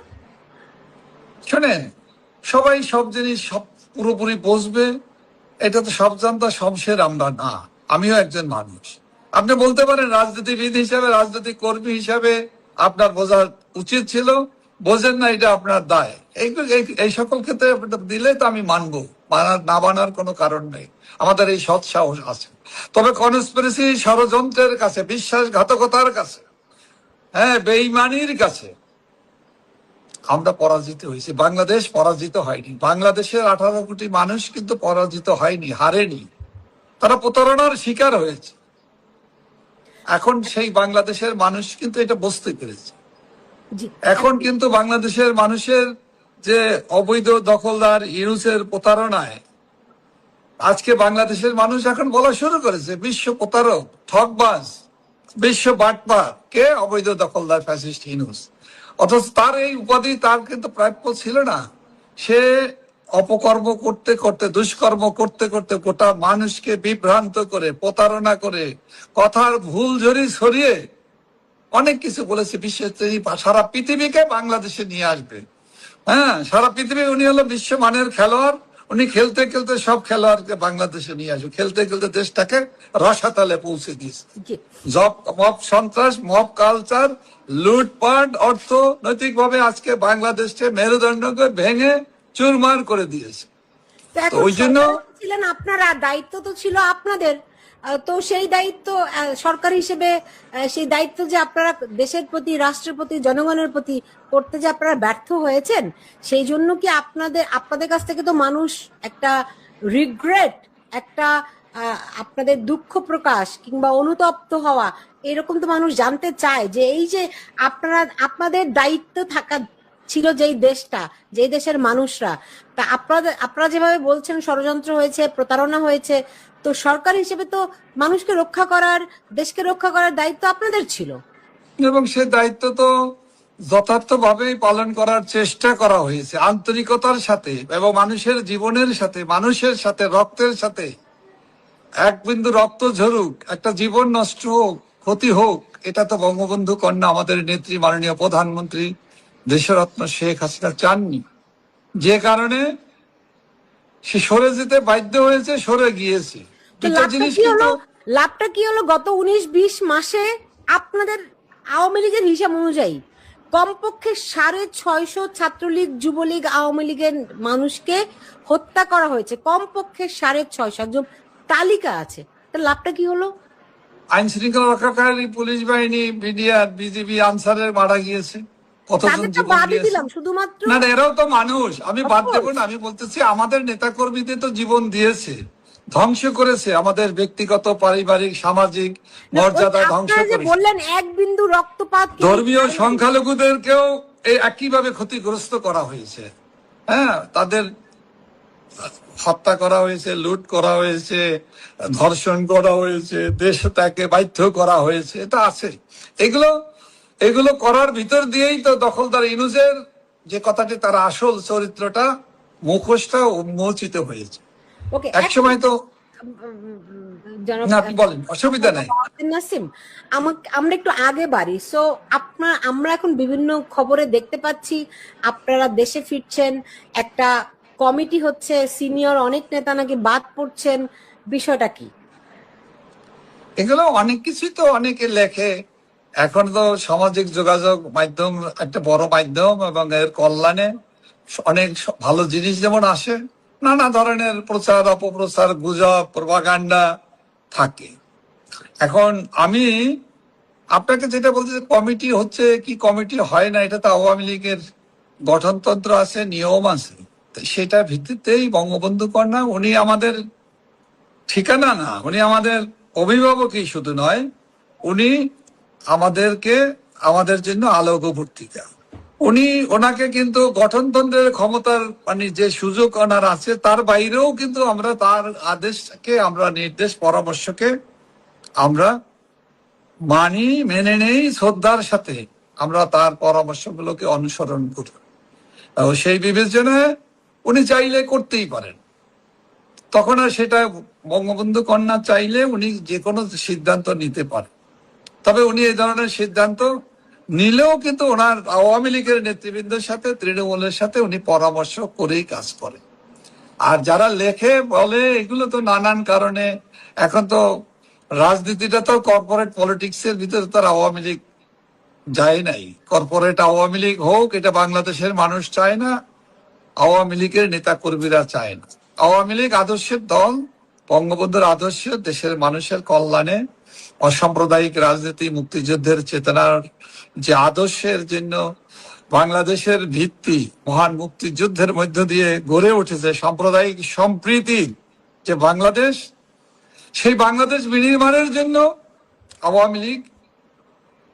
শোনেন, সবাই সব জিনিস সব পুরোপুরি বুঝবে এটা তো সব জানতা শমশের আমরা না। আমিও একজন মানুষ। আপনি বলতে পারেন রাজনীতিবিদ হিসাবে, রাজনৈতিক কর্মী হিসাবে আপনার বোঝা উচিত ছিল, বোঝেন না, এটা আপনার দায়। এই সকল ক্ষেত্রে দিলে তো আমি মানবো, না মানার কোনো কারণ নেই, আমাদের এই সৎ সাহস আছে। তবে কনস্পিরেসি, ষড়যন্ত্রের কাছে, বিশ্বাসঘাতকতার কাছে, হ্যাঁ, বেঈমানির কাছে আমরা পরাজিত হয়েছি। বাংলাদেশ পরাজিত হয়নি। বাংলাদেশের 18 কোটি মানুষ কিন্তু পরাজিত হয়নি, হারেনি, তারা প্রতারণার শিকার হয়েছে। এখন সেই বাংলাদেশের মানুষ কিন্তু এটা বুঝতে পেরেছে। এখন কিন্তু বাংলাদেশের মানুষের যে অবৈধ দখলদার ইউনুসের প্রতারণায় আজকে বাংলাদেশের মানুষ এখন বলা শুরু করেছে বিশ্ব প্রতারক, ঠকবাজ, বিশ্ব বাটপার কে? অবৈধ দখলদার ফ্যাসিস্ট ইউনুস। অথচ তার এই উপাধি তার কিন্তু প্রাপ্য ছিল না। সে অপকর্ম করতে করতে, দুষ্কর্ম করতে করতে গোটা মানুষকে বিভ্রান্ত করে, প্রতারণা করে, কথার ভুল ঝড়ি ছড়িয়ে অনেক কিছু বলেছে। বিশ্বের সারা পৃথিবীকে বাংলাদেশে নিয়ে আসবে। হ্যাঁ, সারা পৃথিবী উনি হলো বিশ্বমানের খেলোয়াড়। উনি খেলতে খেলতে সব খেলোয়াড়কে বাংলাদেশে নিয়ে আসবে। খেলতে খেলতে দেশটাকে রসাতলে পৌঁছে দিয়েছে। মব সন্ত্রাস, মব কালচার, লুটপাট, অর্থনৈতিক ভাবে আজকে বাংলাদেশকে মেরুদণ্ডকে ভেঙে চুরমার করে দিয়েছে। ওই জন্য ছিলেন আপনারা, দায়িত্ব তো ছিল আপনাদের। তো সেই দায়িত্ব সরকার হিসেবে, সেই দায়িত্ব যে আপনারা দেশের প্রতি, রাষ্ট্রের প্রতি, জনগণের প্রতি করতে যে আপনারা ব্যর্থ হয়েছেন, সেই জন্য কি আপনাদের কাছ থেকে তো মানুষ একটা রিগ্রেট, একটা আপনাদের দুঃখ প্রকাশ কিংবা অনুতপ্ত হওয়া, এরকম তো মানুষ জানতে চায় যে এই যে আপনাদের দায়িত্ব থাকা ছিল যেই দেশটা, যেই দেশের মানুষরা, তা আপনারা যেভাবে বলছেন ষড়যন্ত্র হয়েছে, প্রতারণা হয়েছে, তো সরকার হিসেবে তো মানুষকে রক্ষা করার, দেশকে রক্ষা করার দায়িত্ব আপনাদের ছিল, এবং সে দায়িত্ব তো যথার্থভাবেই পালন করার চেষ্টা করা হয়েছে আন্তরিকতার সাথে, এবং মানুষের জীবনের সাথে, মানুষের সাথে, রক্তের সাথে। এক বিন্দু রক্ত ঝরুক, একটা জীবন নষ্ট হোক, ক্ষতি হোক, এটা তো বঙ্গবন্ধু কন্যা আমাদের নেত্রী মাননীয় প্রধানমন্ত্রী দেশরত্ন শেখ হাসিনা চাননি। যে কারণে সে সরে যেতে বাধ্য হয়েছে, সরে গিয়েছে। লাভটা কি হলো? গত 19-20 মাসে আপনাদের আওয়ামী লীগের হিসাব অনুযায়ী কমপক্ষে 650 ছাত্রলীগ, যুবলীগ, আওয়ামী লীগের মানুষকে হত্যা করা হয়েছে। কমপক্ষে 650, একজন তালিকা আছে। তো লাভটা কি হলো? আইন শৃঙ্খলা রক্ষাকারী পুলিশ বাহিনী, বিডিআর, বিজিবি, আনসারের মারা গিয়েছে। না, এরাও তো মানুষ। আমি বাদ দেবো না, আমি বলতেছি আমাদের নেতা কর্মীদের তো জীবন দিয়েছে, ধ্বংস করেছে আমাদের ব্যক্তিগত, পারিবারিক, সামাজিক মর্যাদা ধ্বংস করেছে। বললেন এক বিন্দু রক্তপাত। ধর্মীয় সংখ্যালঘুদেরকেও এই একইভাবে ক্ষতিগ্রস্ত করা হয়েছে। হ্যাঁ, তাদের হত্যা করা হয়েছে, লুট করা হয়েছে, ধর্ষণ করা হয়েছে, দেশ ত্যাগে বাধ্য করা হয়েছে। এটা আছে। এগুলো করার ভিতর দিয়েই তো দখলদার ইউনুসের যে কথাটি, তার আসল চরিত্রটা, মুখোশটা উন্মোচিত হয়েছে। একসময় তো আপনি বলেন, অসুবিধা নাই। নাসিম, আমরা একটু আগে বাড়ি। সো আমরা এখন বিভিন্ন খবরে দেখতে পাচ্ছি আপনারা দেশে ফিরছেন, একটা কমিটি হচ্ছে, সিনিয়র অনেক নেতা নাকি বাদ পড়ছেন, বিষয়টা কি? এগুলো অনেক কিছুই তো অনেকে লেখে। এখন তো সামাজিক যোগাযোগ মাধ্যম একটা বড় মাধ্যম, এবং এর কল্যাণে অনেক ভালো জিনিস যেমন আসে, নানা ধরনের প্রচার, অপপ্রচার, গুজব, প্রপাগান্ডা থাকে। এখন আমি আপনাকে যেটা বলছি, কমিটি হচ্ছে কি কমিটি হয় না, এটা তো আওয়ামী লীগের গঠনতন্ত্র আছে, নিয়ম আছে। সেটার ভিত্তিতেই বঙ্গবন্ধু কন্যা, উনি আমাদের ঠিকানা না, উনি আমাদের অভিভাবকই শুধু নয়, উনি আমাদের জন্য আলোকবর্তিকা। ওনাকে কিন্তু গঠনতন্ত্রের ক্ষমতার মানে যে সুযোগ ওনার আছে তার বাইরেও কিন্তু আমরা তার আদেশকে, আমরা নির্দেশ পরামর্শকে আমরা মানি, মেনে নেই, শ্রদ্ধার সাথে আমরা তার পরামর্শগুলোকে অনুসরণ করি। সেই বিবেচনায় উনি চাইলে করতেই পারেন। তখন আর সেটা বঙ্গবন্ধু কন্যা চাইলে উনি যে কোনো সিদ্ধান্ত নিতে পারেন। তবে উনি এই ধরনের সিদ্ধান্ত নিলেও কিন্তু ওনার আওয়ামী লীগের নেতৃবৃন্দের সাথে, তৃণমূলের সাথে উনি পরামর্শ করেই কাজ করেন। আর যারা লেখে বলে এগুলো তো নানান কারণে, এখন তো রাজনীতিটা তো কর্পোরেট পলিটিক্স এর ভিতরে তার আওয়ামী লীগ যায় নাই। কর্পোরেট আওয়ামী লীগ হোক, এটা বাংলাদেশের মানুষ চায় না, আওয়ামী লীগের নেতা কর্মীরা চায় না। আওয়ামী লীগ আদর্শের দল, বঙ্গবন্ধুর আদর্শ দেশের মানুষের কল্যাণে, অসাম্প্রদায়িক রাজনীতি, মুক্তিযুদ্ধের চেতনার যে আদর্শের জন্য বাংলাদেশের ভিত্তি মহান মুক্তিযুদ্ধের মধ্য দিয়ে গড়ে উঠেছে, সাম্প্রদায়িক সম্প্রীতি যে বাংলাদেশ, সেই বাংলাদেশ বিনির্মাণের জন্য আওয়ামী লীগ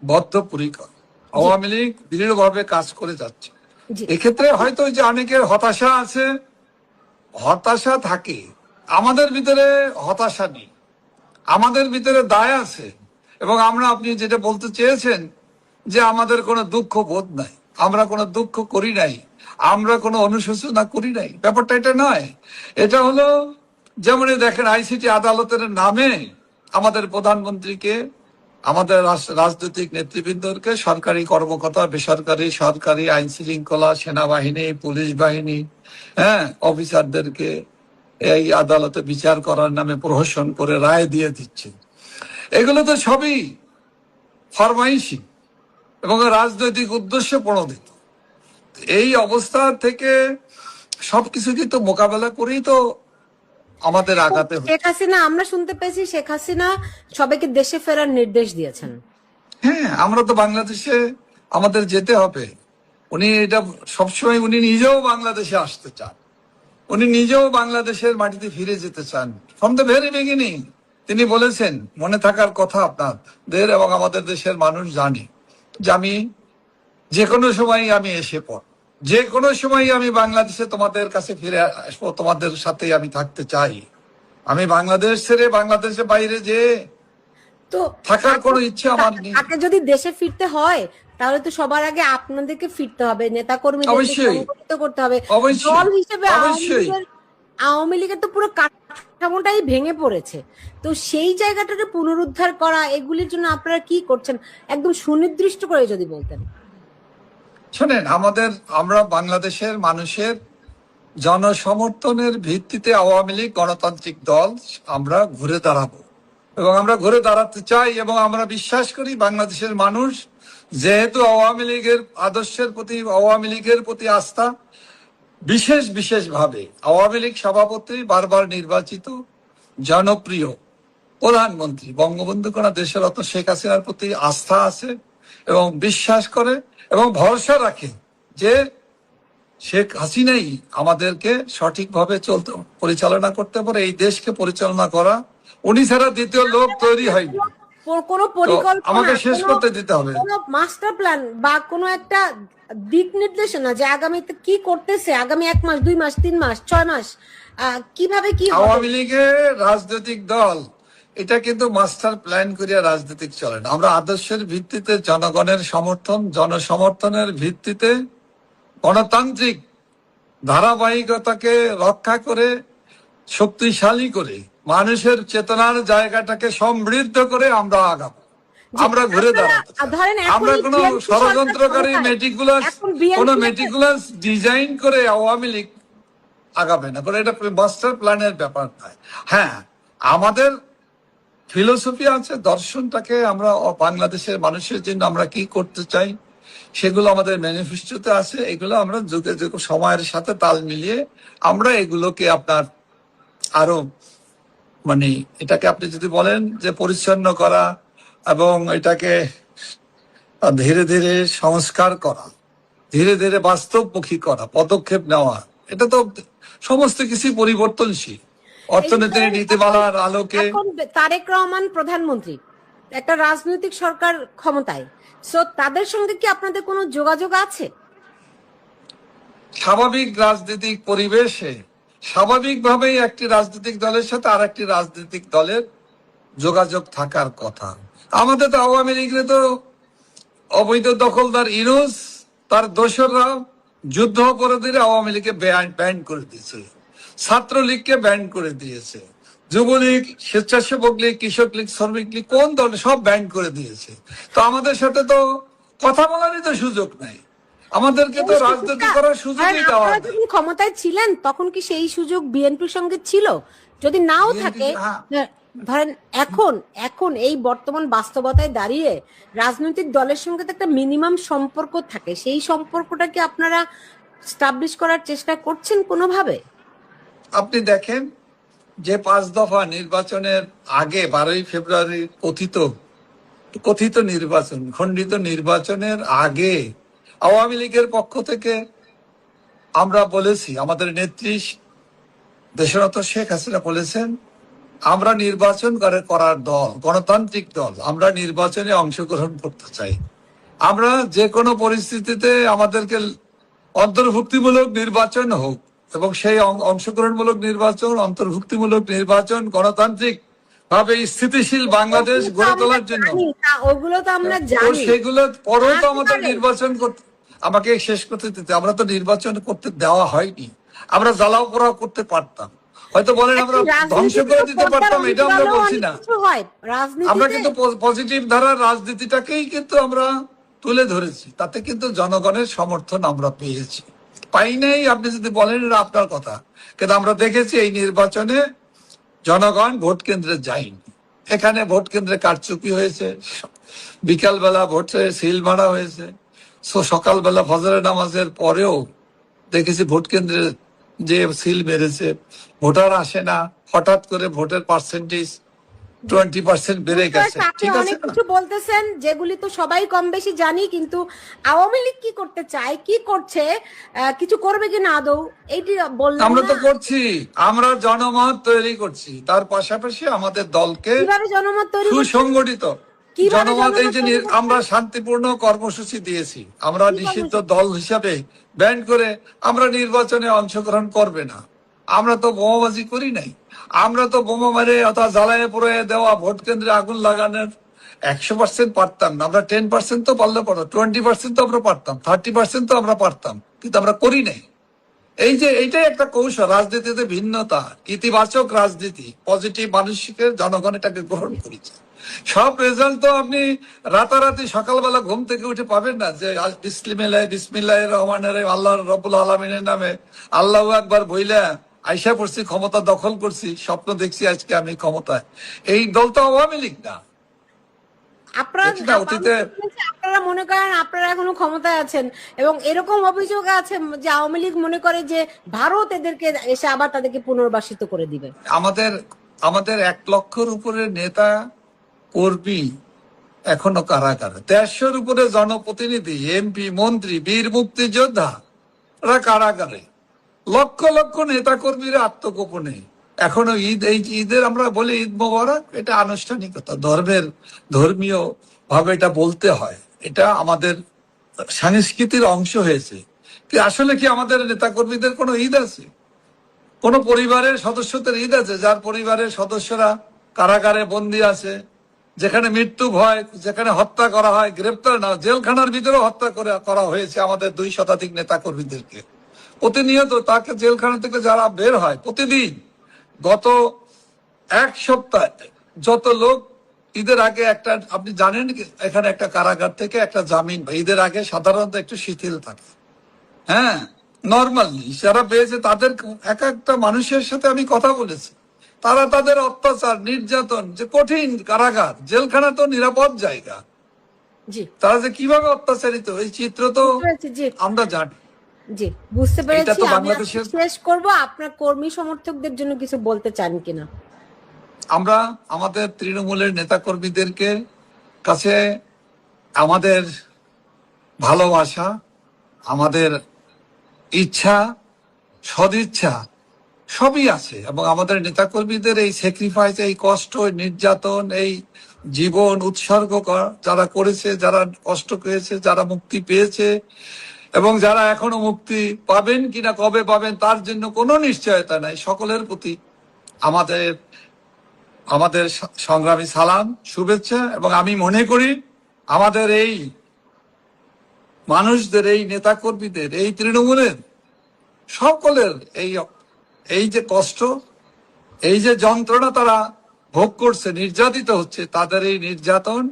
বদ্ধপরিকর। আওয়ামী লীগ দৃঢ়ভাবে কাজ করে যাচ্ছে। এক্ষেত্রে হয়তো যে অনেকের হতাশা আছে, হতাশা থাকে, আমাদের ভিতরে হতাশা নেই, আমাদের ভিতরে দায় আছে। এবং আপনি যেটা বলতে চেয়েছেন যে আমাদের কোনো দুঃখ বোধ নাই, আমরা কোনো দুঃখ করি নাই, আমরা কোনো অনুশোচনা করি নাই, ব্যাপারটা এটা নয়। এটা হলো যেমন দেখেন আইসিটি আদালতের নামে আমাদের প্রধানমন্ত্রীকে, আমাদের রাজনৈতিক নেতৃবৃন্দকে, সরকারি কর্মকর্তা, বেসরকারি, সরকারি, আইন শৃঙ্খলা, সেনাবাহিনী, পুলিশ বাহিনী, অফিসারদেরকে এই আদালতে বিচার করার নামে প্রহসন করে রায় দিয়ে দিচ্ছে। এগুলো তো সবই ফরমাইশি এবং রাজনৈতিক উদ্দেশ্য প্রণোদিত। এই অবস্থা থেকে সবকিছু কিন্তু মোকাবেলা করেই তো আমাদের আগাতে হবে। শেখ হাসিনা, আমরা শুনতে পেয়েছি শেখ হাসিনা সবাইকে দেশে ফেরার নির্দেশ দিয়েছেন। হ্যাঁ, আমরা তো বাংলাদেশে আমাদের যেতে হবে। উনি এটা সবসময়, উনি নিজেও বাংলাদেশে আসতে চান, উনি নিজেও বাংলাদেশের মাটিতে ফিরে যেতে চান। ফ্রম দ্য ভেরি বিগিনিং তিনি বলেছেন, মনে থাকার কথা আপনাদের এবং আমাদের দেশের মানুষ জানে, যে আমি যে কোনো সময় আমি এসে পড়, যে কোনো সময় আমি বাংলাদেশে তোমাদের কাছে ফিরে আসবো, তোমাদের সাথে আমি থাকতে চাই। আমি বাংলাদেশ ছেড়ে বাংলাদেশের বাইরে যে তো থাকার কোনো ইচ্ছে আমার নেই। তাকে যদি দেশে ফিরতে হয় তাহলে তো সবার আগে আপনাদেরকে ফিরতে হবে, নেতা কর্মীদেরকে সংগঠিত করতে হবে। দল হিসেবে আওয়ামী লীগের তো পুরো কাঠামোটাই ভেঙে পড়েছে। তো সেই জায়গাটাকে পুনরুদ্ধার করা, এগুলির জন্য আপনারা কি করছেন একদম সুনির্দিষ্ট করে যদি বলতেন। শোনেন, আমরা বাংলাদেশের মানুষের জনসমর্থনের ভিত্তিতে আওয়ামী লীগ গণতান্ত্রিক দল আমরা ঘুরে দাঁড়াবো এবং আমরা ঘুরে দাঁড়াতে চাই। এবং আমরা বিশ্বাস করি বাংলাদেশের মানুষ যেহেতু আওয়ামী লীগের আদর্শের প্রতি, আওয়ামী লীগের প্রতি আস্থা, বিশেষভাবে আওয়ামী লীগ সভাপতি, বারবার নির্বাচিত জনপ্রিয় প্রধানমন্ত্রী বঙ্গবন্ধু কন্যা দেশরত্ন শেখ হাসিনার প্রতি আস্থা আছে এবং বিশ্বাস করে এবং ভরসা রাখে যে শেখ হাসিনাই আমাদেরকে সঠিকভাবে পরিচালনা করতে পারে, এই দেশকে পরিচালনা করা। উনি ছাড়া দ্বিতীয় লোক তৈরি হয়নি। কোনো পরিকল্পনা, আমাকে শেষ করতে দিতে হবে, কোনো মাস্টার প্ল্যান বা কোনো একটা দিক নির্দেশনা যে আগামীতে কি করতেছে, আগামী 1 মাস, 2 মাস, 3 মাস, 6 মাস কিভাবে কি হবে। আওয়ামী লীগের রাজনৈতিক দল এটা কিন্তু মাস্টার প্ল্যান করিয়া রাজনীতিক চলে না। আমরা আদর্শের ভিত্তিতে, জনগণের সমর্থন, জনসমর্থনের ভিত্তিতে গণতান্ত্রিক ধারাবাহিকতাকে রক্ষা করে, শক্তিশালী করে, মানুষের চেতনার জায়গাটাকে সমৃদ্ধ করে আমরা আগাবো। আমরা ঘুরে দাঁড়াতে, আমরা কোন ষড়যন্ত্রকারী মেটিকুলাস ডিজাইন করে আওয়ামী লীগ আগাবে না, কারণ এটা মাস্টার প্ল্যানের ব্যাপার নয়। হ্যাঁ, আমাদের ফিলোসফি আছে, দর্শনটাকে আমরা বাংলাদেশের মানুষের জন্য আমরা কি করতে চাই সেগুলো আমাদের ম্যানিফেস্টোতে আছে। এগুলো আমরা যুগে যুগে সময়ের সাথে তাল মিলিয়ে আমরা এগুলোকে আপনার আরো মানে এটাকে আপনি যদি বলেন যে পরিচ্ছন্ন করা এবং এটাকে ধীরে ধীরে সংস্কার করা, ধীরে ধীরে বাস্তবমুখী করা, পদক্ষেপ নেওয়া, এটা তো সমস্ত কিছু পরিবর্তনশীল। অর্থনীতির নীতিমালার আলোকে। এখন তারেক রহমান প্রধানমন্ত্রী, একটা রাজনৈতিক সরকার ক্ষমতায়, সো তাদের সঙ্গে কি আপনাদের কোনো যোগাযোগ আছে? স্বাভাবিক রাজনৈতিক পরিবেশে স্বাভাবিকভাবেই একটি রাজনৈতিক দলের সাথে আর একটি রাজনৈতিক দলের যোগাযোগ থাকার কথা। আমাদের তো আওয়ামী লীগের তো অবৈধ দখলদার ইউনূস তার দোসররা যুদ্ধ অপরাধীরা আওয়ামী লীগকে ব্যান করে দিয়েছে, ছাত্রলীগকে ব্যান করে দিয়েছে, যুবলীগ, স্বেচ্ছাসেবক লীগ, কৃষক লীগ, শ্রমিক লীগ, কোন দল সব ব্যান করে দিয়েছে। তো আমাদের সাথে তো কথা বলারই তো সুযোগ নাই, আমাদেরকে তো রাজনীতি করার সুযোগই দেওয়া হয়। যখন ক্ষমতায় ছিলেন তখন কি সেই সুযোগ বিএনপির সঙ্গে ছিল? যদি নাও থাকে, ধরেন এখন এই বর্তমান বাস্তবতায় দাঁড়িয়ে রাজনৈতিক দলের সঙ্গে তো একটা মিনিমাম সম্পর্ক থাকে, সেই সম্পর্কটা কি আপনারা স্টাবলিশ করার চেষ্টা করছেন কোনোভাবে? আপনি দেখেন যে 5 দফা নির্বাচনের আগে 12ই ফেব্রুয়ারি কথিত নির্বাচন, খণ্ডিত নির্বাচনের আগে আওয়ামী লীগের পক্ষ থেকে আমরা বলেছি, আমাদের নেত্রী দেশরত্ন শেখ হাসিনা বলেছেন, আমরা নির্বাচন করার দল, গণতান্ত্রিক দল, আমরা নির্বাচনে অংশগ্রহণ করতে চাই। আমরা যে কোনো পরিস্থিতিতে আমাদেরকে অন্তর্ভুক্তিমূলক নির্বাচন হোক, এবং সেই অংশগ্রহণমূলক নির্বাচন, অন্তর্ভুক্তিমূলক নির্বাচন, গণতান্ত্রিক ভাবে স্থিতিশীল বাংলাদেশ গড়ে তোলার জন্য, ওগুলো তো আমরা জানি, সেগুলো পরেও তো আমাদের নির্বাচন করতে, আমাকে শেষ করতে দিতে, আমরা তো নির্বাচন করতে দেওয়া হয়নি। আমরা জ্বালাও পোড়াও করতে পারতাম, হয়তো বলেন আমরা ধ্বংস করে দিতে পারতাম, এটা আমরা বলছি না। আমরা কিন্তু পজিটিভ ধারার রাজনীতিটাকেই কিন্তু আমরা তুলে ধরেছি, তাতে কিন্তু জনগণের সমর্থন আমরা পেয়েছি। পাই নাই আপনি যদি বলেন এটা আপনার কথা, কিন্তু আমরা দেখেছি এই নির্বাচনে জনগণ ভোট কেন্দ্রে যায়নি। এখানে ভোট কেন্দ্রে কারচুপি হয়েছে, বিকালবেলা ভোটে সিল মারা হয়েছে, সকালবেলা ফজরের নামাজের পরেও দেখেছি ভোট কেন্দ্রে যে সিল মেরেছে, ভোটার আসে না, হঠাৎ করে ভোটের পার্সেন্টেজ 20% বেড়ে গেছে। ঠিক আছে, অনেক কিছু বলতেছেন যেগুলি তো সবাই কম বেশি জানি, কিন্তু আওয়ামী লীগ কি করতে চায়, কি করছে, কিছু করবে কিনা আদৌ, এইটি বললাম। আমরা তো করছি, আমরা জনমত তৈরি করছি, তার পাশাপাশি আমাদের দলকে জনমত তৈরি সুসংগঠিত জনমত, এই যে আমরা শান্তিপূর্ণ কর্মসূচি দিয়েছি, আমরা নিষিদ্ধ দল হিসাবে ব্যান করে আমরা নির্বাচনে অংশগ্রহণ করবে না। আমরা তো বোমাবাজি করি নাই, আমরা তো বোমা মারে অথবা জ্বালায় পুড়ে দেওয়া ভোট কেন্দ্রে আগুন লাগানোর 100% পারতাম না। আমরা 10% তো পারলে পারতাম, 20% তো আমরা পারতাম, 30% তো আমরা পারতাম, কিন্তু আমরা করি নাই। এই যে এইটাই একটা কৌশল, রাজনীতিতে ভিন্নতা, ইতিবাচক রাজনীতি, পজিটিভ মানুষকে জনগণ এটাকে গ্রহণ করেছে। সব রেজাল্ট তো আপনি রাতারাতি সকালবেলা ঘুম থেকে উঠে পাবেন না, যে বিসমিল্লাহির রহমানির রহিম, আল্লাহ রাব্বুল আলামিনের নামে আল্লাহু আকবার বইলা আইসা পড়ছি, ক্ষমতা দখল করছি, স্বপ্ন দেখছি আজকে আমি ক্ষমতায়। এই দল তো আওয়ামী লীগ না। আপনারা মনে করেন আপনারা এখনো ক্ষমতায় আছেন, এবং এরকম অভিযোগ আছে যে আওয়ামী লীগ মনে করে যে ভারত এদেরকে এসে আবার তাদেরকে পুনর্বাসিত করে দিবে। আমাদের 1 লক্ষের উপরে নেতা কর্মী এখনো কারাগারে, 150-এর উপরে জনপ্রতিনিধি, এমপি, মন্ত্রী, বীর মুক্তিযোদ্ধা ওরা কারাগারে, লক্ষ লক্ষ নেতা কর্মীরা আত্মগোপনে এখনো। এই ঈদের আমরা বলি ঈদ মোবারক, এটা আনুষ্ঠানিকতা, ধর্মীয় ভাবে এটা বলতে হয়, এটা আমাদের সংস্কৃতির অংশ হয়েছে। আসলে কি আমাদের নেতা কর্মীদের কোনো ঈদ আছে? কোন পরিবারের সদস্যদের ঈদ আছে যার পরিবারের সদস্যরা কারাগারে বন্দী আছে, যেখানে মৃত্যু ভয়, যেখানে হত্যা করা হয়, গ্রেপ্তার না, জেলখানার ভিতরে হত্যা করা হয়েছে আমাদের 2 শতাধিক নেতা কর্মীদেরকে প্রতিনিয়ত। তাকে জেলখানা থেকে যারা বের হয় প্রতিদিন, গত 1 সপ্তাহে যত লোক ঈদের আগে একটা, আপনি জানেন এখানে একটা কারাগার থেকে একটা জামিন ঈদের আগে সাধারণত একটু শিথিল থাকে, হ্যাঁ, নর্মালি যারা পেয়েছে তাদের একটা মানুষের সাথে আমি কথা বলেছি, তারা তাদের অত্যাচার, নির্যাতন, যে কঠিন কারাগার, জেলখানা তো নিরাপদ জায়গা, তারা যে কিভাবে অত্যাচারিত, এই চিত্র তো আমরা জানি। জি, বুঝতে পেরেছি। বাংলাদেশের শেষ করব, আপনার কর্মী সমর্থকদের জন্য কিছু বলতে চান কিনা? আমরা আমাদের তৃণমূলের নেতা কর্মীদেরকে কাছে আমাদের ভালোবাসা, আমাদের ইচ্ছা, সদিচ্ছা সবই আছে, এবং আমাদের নেতাকর্মীদের এই স্যাক্রিফাইস, এই কষ্ট, এই নির্যাতন, এই জীবন উৎসর্গ যারা করেছে, যারা কষ্ট পেয়েছে, যারা মুক্তি পেয়েছে, এবং যারা এখনো মুক্তি পাবেন কিনা, কবে পাবেন তার জন্য কোনো নিশ্চয়তা নাই, সকলের প্রতি আমাদের আমাদের সংগ্রামী সালাম, শুভেচ্ছা। এবং আমি মনে করি আমাদের এই মানুষদের, এই নেতাকর্মীদের, এই তৃণমূলের সকলের এই যে কষ্ট, এই যে যন্ত্রণা তারা ভোগ করছে, নির্যাতিত হচ্ছে, তাদের এই নির্যাতন,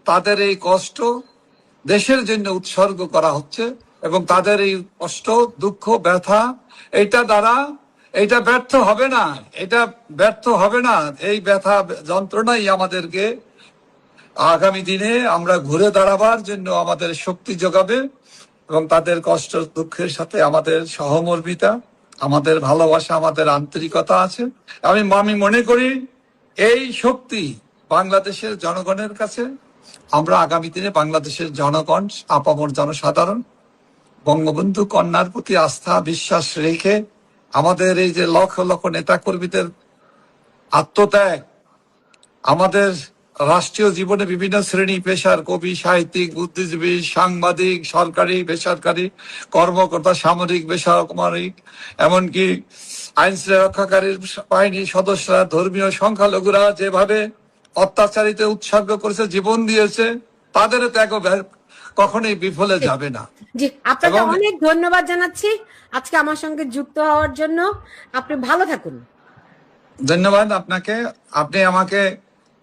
তাদের এই কষ্ট দেশের জন্য উৎসর্গ করা হচ্ছে, এবং তাদের এই কষ্ট, দুঃখ, ব্যথা এটা ব্যর্থ হবে না, এটা ব্যর্থ হবে না। এই ব্যথা যন্ত্রণাই আমাদেরকে আগামী দিনে আমরা ঘুরে দাঁড়াবার জন্য আমাদের শক্তি যোগাবে, এবং তাদের কষ্ট দুঃখের সাথে আমাদের সহমর্মিতা, আমাদের ভালোবাসা, আমাদের আন্তরিকতা আছে। আমি মনে করি এই শক্তি বাংলাদেশের জনগণের কাছে। আমরা আগামী দিনে বাংলাদেশের জনগণ, আপামর জনসাধারণ বঙ্গবন্ধু কন্যার প্রতি আস্থা বিশ্বাস রেখে আমাদের এই যে লক্ষ লক্ষ নেতা কর্মীদের আত্মত্যাগ, আমাদের রাষ্ট্রীয় জীবনে বিভিন্ন শ্রেণী পেশার কবি, সাহিত্যিক, বুদ্ধিজীবী, সাংবাদিক, সরকারি বেসরকারি কর্মকর্তা, সামরিক বেসামরিক, এমনকি আইন রক্ষাকারী বাহিনীর সদস্যরা, ধর্মীয় সংখ্যালঘুরা যেভাবে অত্যাচারিত উৎসর্গ করেছে, জীবন দিয়েছে, তাদের ত্যাগ কখনোই বিফলে যাবে না। জি, আপনাকে অনেক ধন্যবাদ জানাচ্ছি আজকে আমার সঙ্গে যুক্ত হওয়ার জন্য। আপনি ভালো থাকুন। ধন্যবাদ আপনাকে। আপনি আমাকে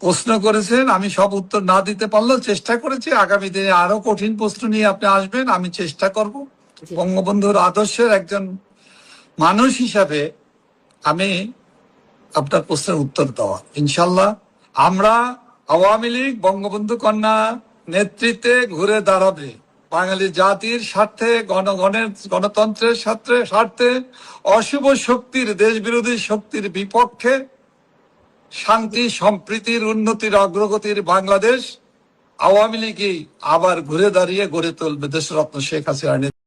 প্রশ্ন করেছেন, আমি সব উত্তর না দিতে পারলেও চেষ্টা করেছি। আগামী দিনে আরো কঠিন প্রশ্ন নিয়ে আপনি আসবেন, আমি চেষ্টা করব বঙ্গবন্ধুর আদর্শের একজন মানুষ হিসাবে আমি আপনার প্রশ্নের উত্তর দেওয়া। ইনশাল্লাহ আমরা আওয়ামী লীগ বঙ্গবন্ধু কন্যা নেতৃত্বে ঘুরে দাঁড়াবে বাঙালি জাতির স্বার্থে, গণতন্ত্রের স্বার্থে, অশুভ শক্তির, দেশ বিরোধী শক্তির বিপক্ষে, শান্তি, সম্প্রীতির, উন্নতির, অগ্রগতির বাংলাদেশ আওয়ামী লীগই আবার ঘুরে দাঁড়িয়ে গড়ে তুলবে দেশরত্ন শেখ হাসিনা।